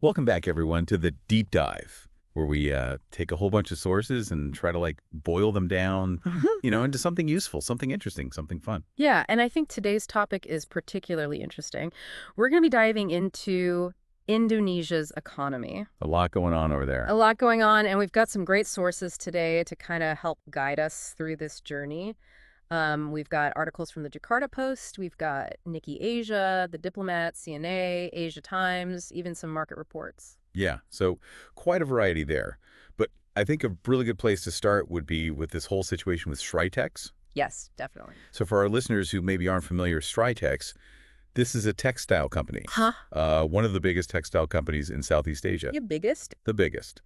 Welcome back, everyone, to the deep dive, where we take a whole bunch of sources and try to boil them down, into something useful, something interesting, something fun. Yeah, and I think today's topic is particularly interesting. We're going to be diving into Indonesia's economy. A lot going on over A there. lot going on, and we've got some great sources today to kind of help guide us through this journey. We've got articles from the Jakarta Post, we've got Nikkei Asia, The Diplomat, CNA, Asia Times, even some market reports. Yeah, so quite a variety there. But I think a really good place to start would be with this whole situation with Shritex. Yes, definitely. So for our listeners who maybe aren't familiar, Shritex, this is a textile company, Huh? one of the biggest textile companies in Southeast Asia, Your biggest? the biggest.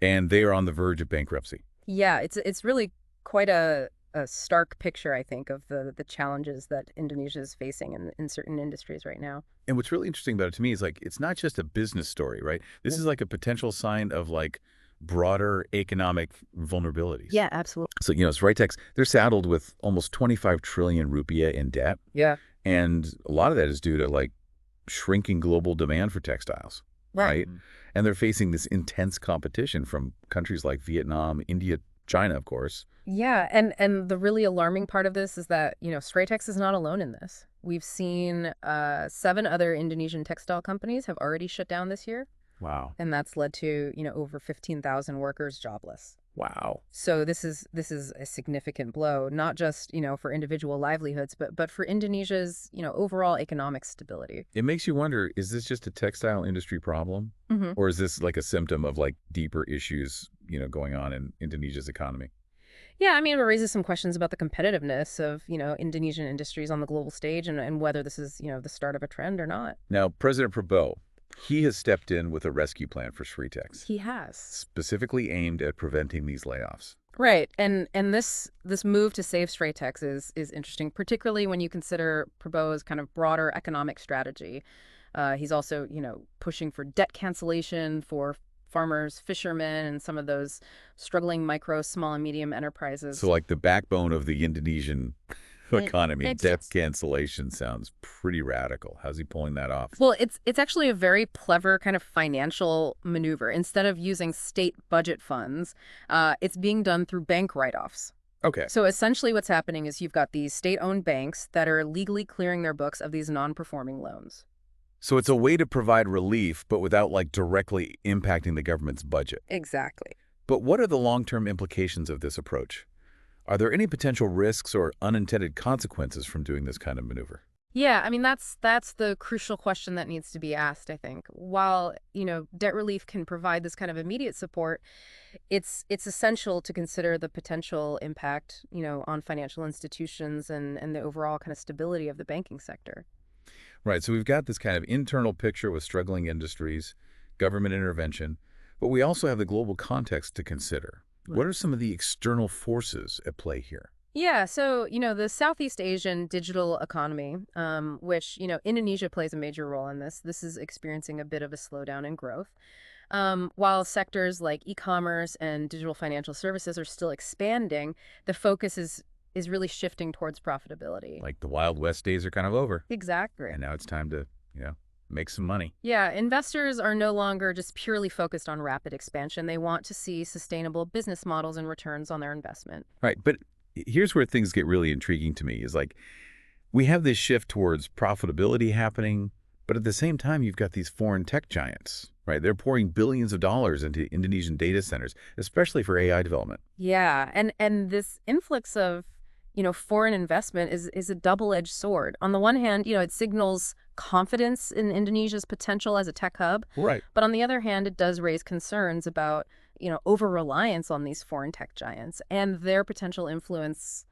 And they are on the verge of bankruptcy. Yeah, it's really quite a stark picture, I think, of the challenges that Indonesia is facing in certain industries right now. And what's really interesting about it to me is it's not just a business story, right? This is like a potential sign of broader economic vulnerabilities. Yeah, absolutely. So, Sritex, they're saddled with almost 25 trillion rupiah in debt. Yeah. And a lot of that is due to shrinking global demand for textiles, right? And they're facing this intense competition from countries like Vietnam, India, China, of course. Yeah, and the really alarming part of this is that, Straitex is not alone in this. We've seen 7 other Indonesian textile companies have already shut down this year, Wow. and that's led to, over 15,000 workers jobless. Wow. So this is a significant blow, not just, for individual livelihoods, but for Indonesia's, overall economic stability. It makes you wonder, is this just a textile industry problem? Or is this a symptom of deeper issues, going on in Indonesia's economy? Yeah, I mean, it raises some questions about the competitiveness of, Indonesian industries on the global stage and whether this is, the start of a trend or not. Now, President Prabowo, he has stepped in with a rescue plan for Sritex, He has. specifically aimed at preventing these layoffs. Right. And this move to save Straitex is interesting, particularly when you consider Prabowo's kind of broader economic strategy. He's also, pushing for debt cancellation for farmers, fishermen, and some of those struggling micro, small, and medium enterprises. So the backbone of the Indonesian economy, it's debt cancellation sounds pretty radical. How's he pulling that off? Well, it's actually a very clever kind of financial maneuver. Instead of using state budget funds, it's being done through bank write-offs. Okay. So essentially what's happening is you've got these state-owned banks that are legally clearing their books of these non-performing loans. So it's a way to provide relief, but without directly impacting the government's budget. Exactly. But what are the long-term implications of this approach? Are there any potential risks or unintended consequences from doing this kind of maneuver? Yeah, I mean, that's the crucial question that needs to be asked, I think. While, debt relief can provide this kind of immediate support, it's essential to consider the potential impact, on financial institutions and the overall kind of stability of the banking sector. Right, so we've got this kind of internal picture with struggling industries, government intervention, but we also have the global context to consider. What are some of the external forces at play here? Yeah, so, the Southeast Asian digital economy, which, Indonesia plays a major role in this is experiencing a bit of a slowdown in growth. While sectors like e-commerce and digital financial services are still expanding, the focus is really shifting towards profitability. The Wild West days are kind of over, Exactly. and now it's time to, make some money. Yeah, investors are no longer just purely focused on rapid expansion. They want to see sustainable business models and returns on their investment. Right, but here's where things get really intriguing to me is we have this shift towards profitability happening, but at the same time, you've got these foreign tech giants, right? They're pouring billions of dollars into Indonesian data centers, especially for AI development. Yeah, and this influx of, foreign investment is a double-edged sword. On the one hand, it signals confidence in Indonesia's potential as a tech hub. Right. But on the other hand, it does raise concerns about, over-reliance on these foreign tech giants and their potential influence,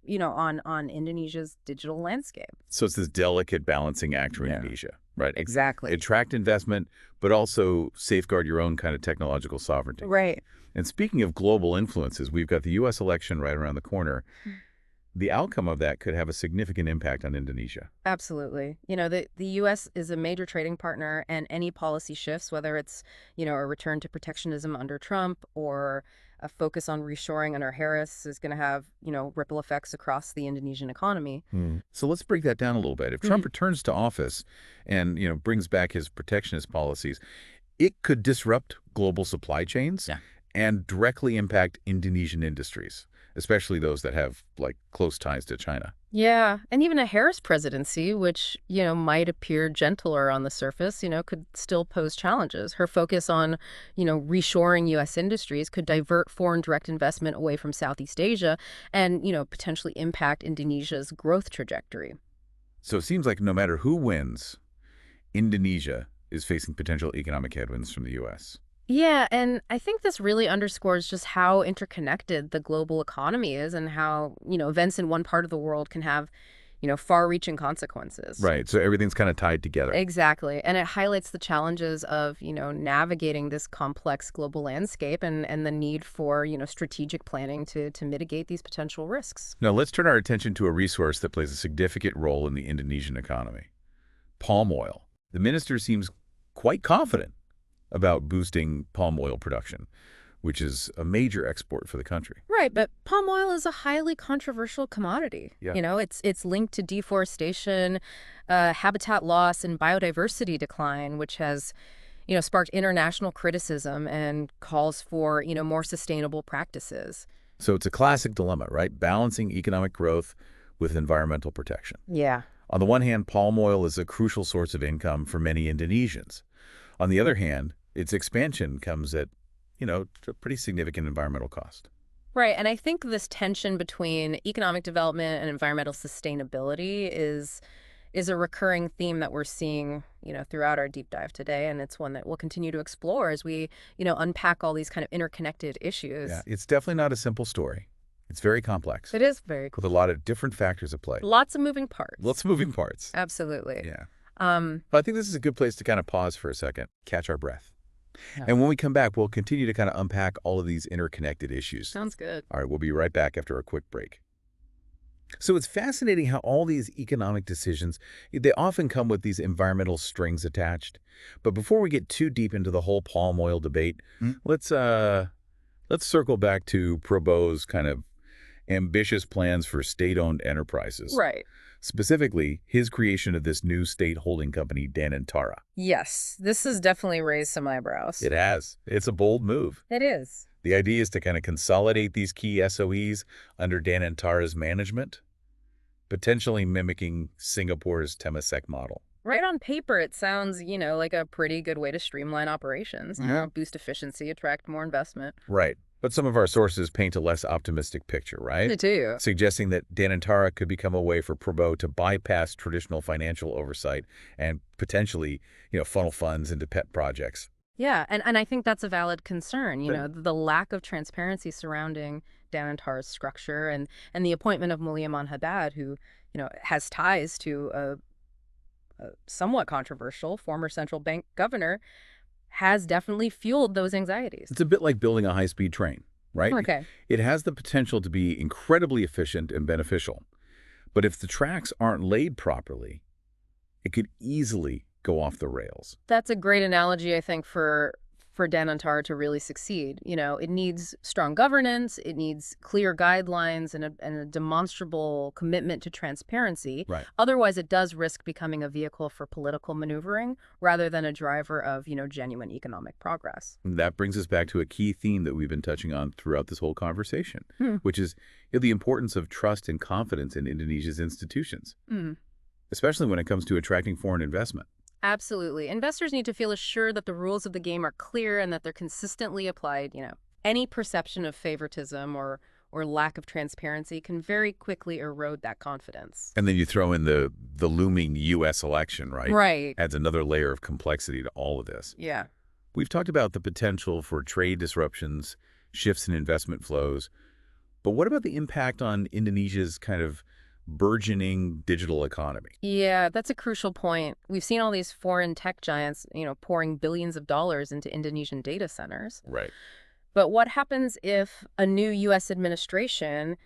on Indonesia's digital landscape. So it's this delicate balancing act for Indonesia, right? Exactly. Attract investment, but also safeguard your own kind of technological sovereignty. Right. And speaking of global influences, we've got the U.S. election right around the corner. The outcome of that could have a significant impact on Indonesia. Absolutely. The U.S. is a major trading partner, and any policy shifts, whether it's, a return to protectionism under Trump or a focus on reshoring under Harris, is going to have, ripple effects across the Indonesian economy. So let's break that down a little bit. If Trump returns to office and, brings back his protectionist policies, it could disrupt global supply chains Yeah. and directly impact Indonesian industries, especially those that have, like, close ties to China. Yeah, and even a Harris presidency, which, might appear gentler on the surface, could still pose challenges. Her focus on, reshoring U.S. industries could divert foreign direct investment away from Southeast Asia and, potentially impact Indonesia's growth trajectory. So it seems like no matter who wins, Indonesia is facing potential economic headwinds from the U.S. Yeah, and I think this really underscores just how interconnected the global economy is and how, events in one part of the world can have, far-reaching consequences. Right, so everything's kind of tied together. Exactly. And it highlights the challenges of, navigating this complex global landscape and the need for, strategic planning to mitigate these potential risks. Now let's turn our attention to a resource that plays a significant role in the Indonesian economy: palm oil. The minister seems quite confident about boosting palm oil production, which is a major export for the country. Right, but palm oil is a highly controversial commodity. Yeah. It's linked to deforestation, habitat loss, and biodiversity decline, which has, sparked international criticism and calls for, more sustainable practices. So it's a classic dilemma, right? Balancing economic growth with environmental protection. Yeah. On the one hand, palm oil is a crucial source of income for many Indonesians. On the other hand, its expansion comes at, a pretty significant environmental cost. Right, and I think this tension between economic development and environmental sustainability is a recurring theme that we're seeing, throughout our deep dive today, and it's one that we'll continue to explore as we, unpack all these kind of interconnected issues. Yeah, it's definitely not a simple story. It's very complex, It is very with a lot of different factors at play. Lots of moving parts. Lots of moving parts. Absolutely. Yeah. Um, But I think this is a good place to kind of pause for a second, catch our breath. Yeah. And when we come back, we'll continue to kind of unpack all of these interconnected issues. Sounds good. All right, we'll be right back after a quick break. So it's fascinating how all these economic decisions, they often come with these environmental strings attached. But before we get too deep into the whole palm oil debate, let's circle back to Prabowo's kind of ambitious plans for state-owned enterprises. Right. Specifically, his creation of this new state holding company, Danantara. Yes, this has definitely raised some eyebrows. It has. It's a bold move. It is. The idea is to kind of consolidate these key SOEs under Danantara's management, potentially mimicking Singapore's Temasek model. Right on paper, it sounds, like a pretty good way to streamline operations, boost efficiency, attract more investment. Right. But some of our sources paint a less optimistic picture, right? They do. Suggesting that Danantara could become a way for Prabowo to bypass traditional financial oversight and potentially, funnel funds into pet projects. Yeah, and I think that's a valid concern, the lack of transparency surrounding Danantara's structure and the appointment of Mulyaman Haddad, who, has ties to a somewhat controversial former central bank governor, has definitely fueled those anxieties. It's a bit like building a high-speed train, right? Okay. It has the potential to be incredibly efficient and beneficial. But if the tracks aren't laid properly, it could easily go off the rails. That's a great analogy, I think, for Danantara to really succeed. It needs strong governance, it needs clear guidelines and a demonstrable commitment to transparency. Right. Otherwise, it does risk becoming a vehicle for political maneuvering rather than a driver of, genuine economic progress. And that brings us back to a key theme that we've been touching on throughout this whole conversation, which is the importance of trust and confidence in Indonesia's institutions, especially when it comes to attracting foreign investment. Absolutely. Investors need to feel assured that the rules of the game are clear and that they're consistently applied. Any perception of favoritism or lack of transparency can very quickly erode that confidence. And then you throw in the looming U.S. election, right? Right. Adds another layer of complexity to all of this. Yeah. We've talked about the potential for trade disruptions, shifts in investment flows, but what about the impact on Indonesia's kind of burgeoning digital economy? Yeah, that's a crucial point. We've seen all these foreign tech giants, pouring billions of dollars into Indonesian data centers. Right. But what happens if a new U.S. administration,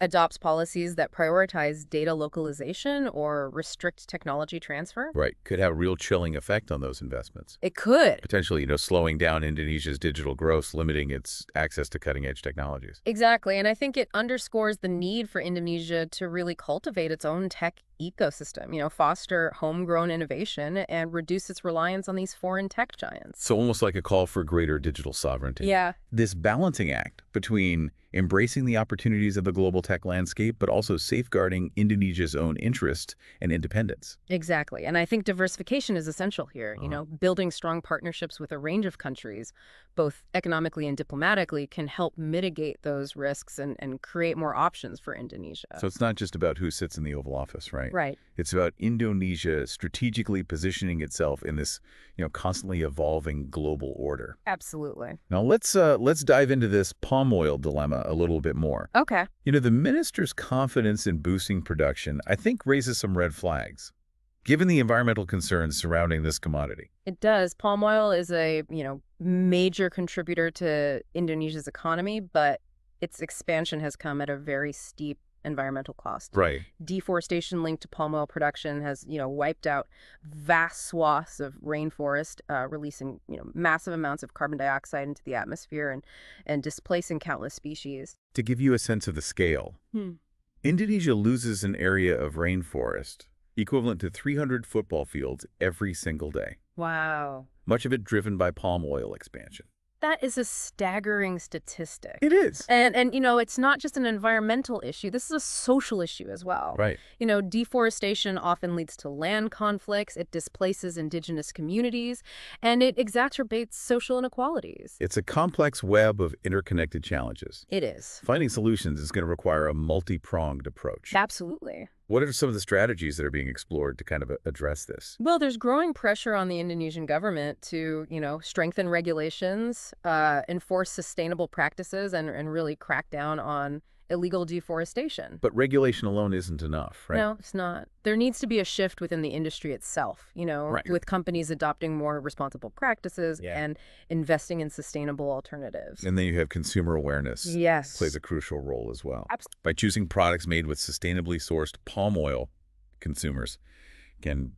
adopts policies that prioritize data localization or restrict technology transfer? Right. Could have a real chilling effect on those investments. It could. Potentially, slowing down Indonesia's digital growth, limiting its access to cutting-edge technologies. Exactly. And I think it underscores the need for Indonesia to really cultivate its own tech ecosystem, foster homegrown innovation and reduce its reliance on these foreign tech giants. So almost like a call for greater digital sovereignty. Yeah, This balancing act between embracing the opportunities of the global tech landscape, but also safeguarding Indonesia's own interest and independence. exactly. And I think diversification is essential here. Building strong partnerships with a range of countries, both economically and diplomatically, can help mitigate those risks and create more options for Indonesia. So it's not just about who sits in the Oval Office, right? Right. It's about Indonesia strategically positioning itself in this, constantly evolving global order. Absolutely. Now let's dive into this palm oil dilemma a little bit more. Okay. The minister's confidence in boosting production, I think, raises some red flags, given the environmental concerns surrounding this commodity. It does. Palm oil is a, major contributor to Indonesia's economy, but its expansion has come at a very steep environmental cost. Right. Deforestation linked to palm oil production has, wiped out vast swaths of rainforest, releasing, massive amounts of carbon dioxide into the atmosphere and displacing countless species. To give you a sense of the scale, Indonesia loses an area of rainforest equivalent to 300 football fields every single day, Wow. much of it driven by palm oil expansion. That is a staggering statistic. It is. And it's not just an environmental issue. This is a social issue as well. Right. Deforestation often leads to land conflicts. It displaces indigenous communities, and it exacerbates social inequalities. It's a complex web of interconnected challenges. It is. Finding solutions is going to require a multi-pronged approach. Absolutely. What are some of the strategies that are being explored to kind of address this? Well, there's growing pressure on the Indonesian government to, strengthen regulations, enforce sustainable practices, and really crack down on illegal deforestation. But regulation alone isn't enough, right? No, it's not. There needs to be a shift within the industry itself, Right. with companies adopting more responsible practices and investing in sustainable alternatives. And then you have consumer awareness. Yes. Plays a crucial role as well. Absolutely. By choosing products made with sustainably sourced palm oil, consumers can,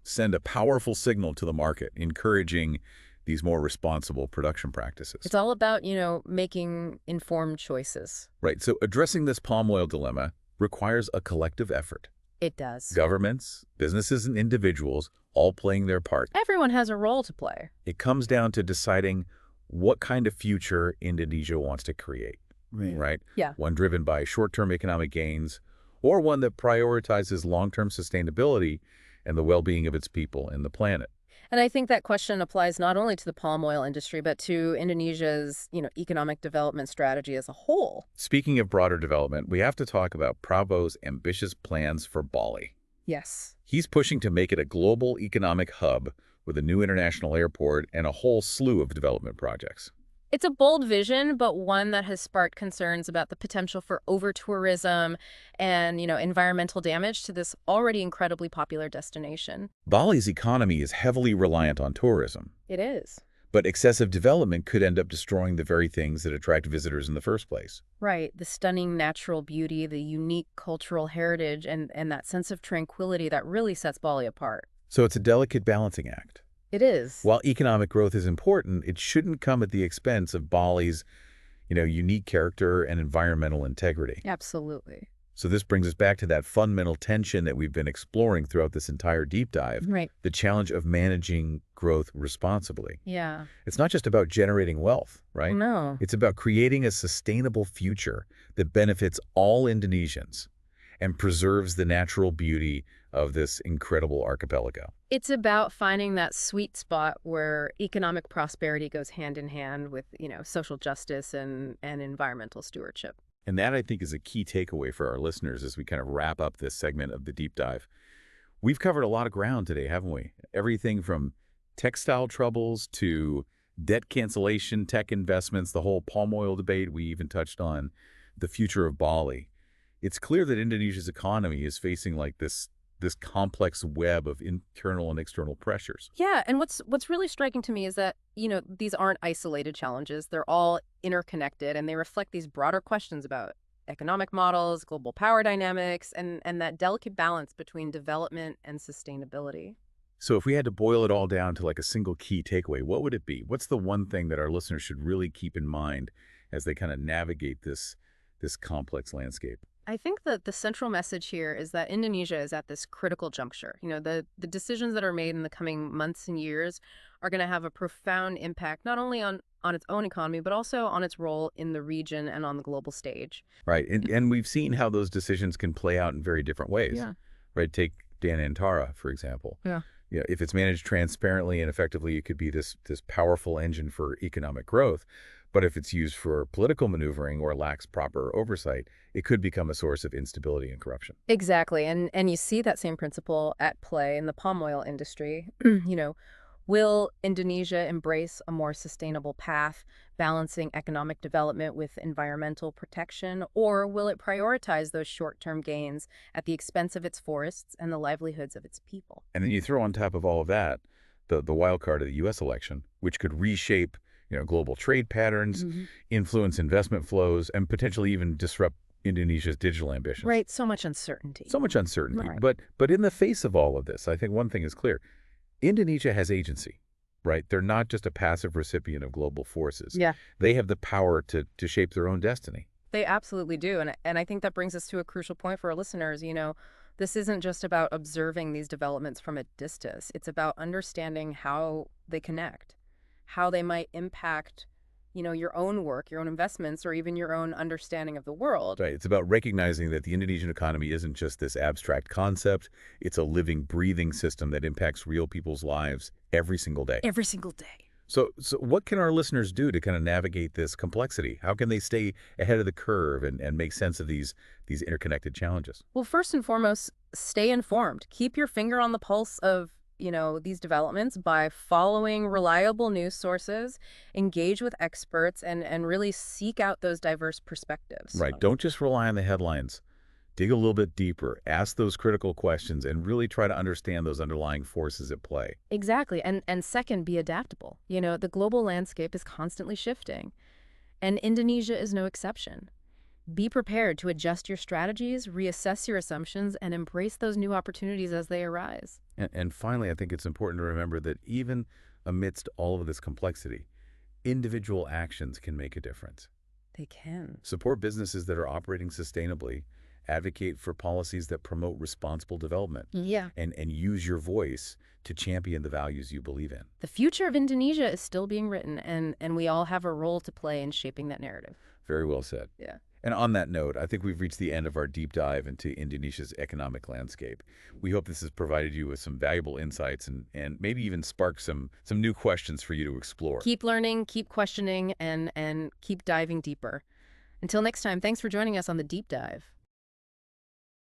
send a powerful signal to the market, encouraging these more responsible production practices. It's all about, making informed choices. Right. So addressing this palm oil dilemma requires a collective effort. It does. Governments, businesses, and individuals all playing their part. Everyone has a role to play. It comes down to deciding what kind of future Indonesia wants to create, right? Yeah. One driven by short-term economic gains, or one that prioritizes long-term sustainability and the well-being of its people and the planet. And I think that question applies not only to the palm oil industry, but to Indonesia's, economic development strategy as a whole. Speaking of broader development, we have to talk about Prabowo's ambitious plans for Bali. Yes. He's pushing to make it a global economic hub with a new international airport and a whole slew of development projects. It's a bold vision, but one that has sparked concerns about the potential for over-tourism and, environmental damage to this already incredibly popular destination. Bali's economy is heavily reliant on tourism, It is. but excessive development could end up destroying the very things that attract visitors in the first place. Right. The stunning natural beauty, the unique cultural heritage, and that sense of tranquility that really sets Bali apart. So it's a delicate balancing act. It is. While economic growth is important, it shouldn't come at the expense of Bali's, unique character and environmental integrity. Absolutely. So this brings us back to that fundamental tension that we've been exploring throughout this entire deep dive, Right. the challenge of managing growth responsibly. Yeah. It's not just about generating wealth, right? No. It's about creating a sustainable future that benefits all Indonesians and preserves the natural beauty of this incredible archipelago. It's about finding that sweet spot where economic prosperity goes hand in hand with, social justice and environmental stewardship. And that, I think, is a key takeaway for our listeners as we kind of wrap up this segment of the deep dive. We've covered a lot of ground today, haven't we? Everything from textile troubles to debt cancellation, tech investments, the whole palm oil debate. We even touched on the future of Bali. It's clear that Indonesia's economy is facing like this complex web of internal and external pressures. Yeah, and what's really striking to me is that, these aren't isolated challenges. They're all interconnected, and they reflect these broader questions about economic models, global power dynamics, and that delicate balance between development and sustainability. So if we had to boil it all down to like a single key takeaway, what would it be? What's the one thing that our listeners should really keep in mind as they kind of navigate this complex landscape? I think that the central message here is that Indonesia is at this critical juncture. The decisions that are made in the coming months and years are going to have a profound impact, not only on its own economy, but also on its role in the region and on the global stage. Right. And we've seen how those decisions can play out in very different ways. Yeah. Right. Take Dan Antara, for example. Yeah. If it's managed transparently and effectively, it could be this powerful engine for economic growth. But if it's used for political maneuvering or lacks proper oversight, it could become a source of instability and corruption. Exactly. And you see that same principle at play in the palm oil industry. Will Indonesia embrace a more sustainable path, balancing economic development with environmental protection, or will it prioritize those short-term gains at the expense of its forests and the livelihoods of its people? And then you throw on top of all of that the wild card of the U.S. election, which could reshape global trade patterns, influence investment flows, and potentially even disrupt Indonesia's digital ambitions. Right, so much uncertainty. So much uncertainty. Right. But in the face of all of this, I think one thing is clear. Indonesia has agency, right? They're not just a passive recipient of global forces. Yeah. They have the power to shape their own destiny. They absolutely do. And I think that brings us to a crucial point for our listeners. This isn't just about observing these developments from a distance. It's about understanding how they connect, how they might impact, your own work, your own investments, or even your own understanding of the world. Right. It's about recognizing that the Indonesian economy isn't just this abstract concept. It's a living, breathing system that impacts real people's lives every single day. Every single day. So what can our listeners do to kind of navigate this complexity? How can they stay ahead of the curve and make sense of these interconnected challenges? Well, first and foremost, stay informed. Keep your finger on the pulse of these developments by following reliable news sources, engage with experts, and really seek out those diverse perspectives. Right. Don't just rely on the headlines. Dig a little bit deeper, ask those critical questions, and really try to understand those underlying forces at play. Exactly. And second, be adaptable. The global landscape is constantly shifting, and Indonesia is no exception. Be prepared to adjust your strategies, reassess your assumptions, and embrace those new opportunities as they arise. And finally, I think it's important to remember that even amidst all of this complexity, individual actions can make a difference. They can. Support businesses that are operating sustainably, advocate for policies that promote responsible development, Yeah. and use your voice to champion the values you believe in. The future of Indonesia is still being written, and we all have a role to play in shaping that narrative. Very well said. Yeah. And on that note, I think we've reached the end of our deep dive into Indonesia's economic landscape. We hope this has provided you with some valuable insights and maybe even sparked some new questions for you to explore. Keep learning, keep questioning, and keep diving deeper. Until next time, thanks for joining us on The Deep Dive.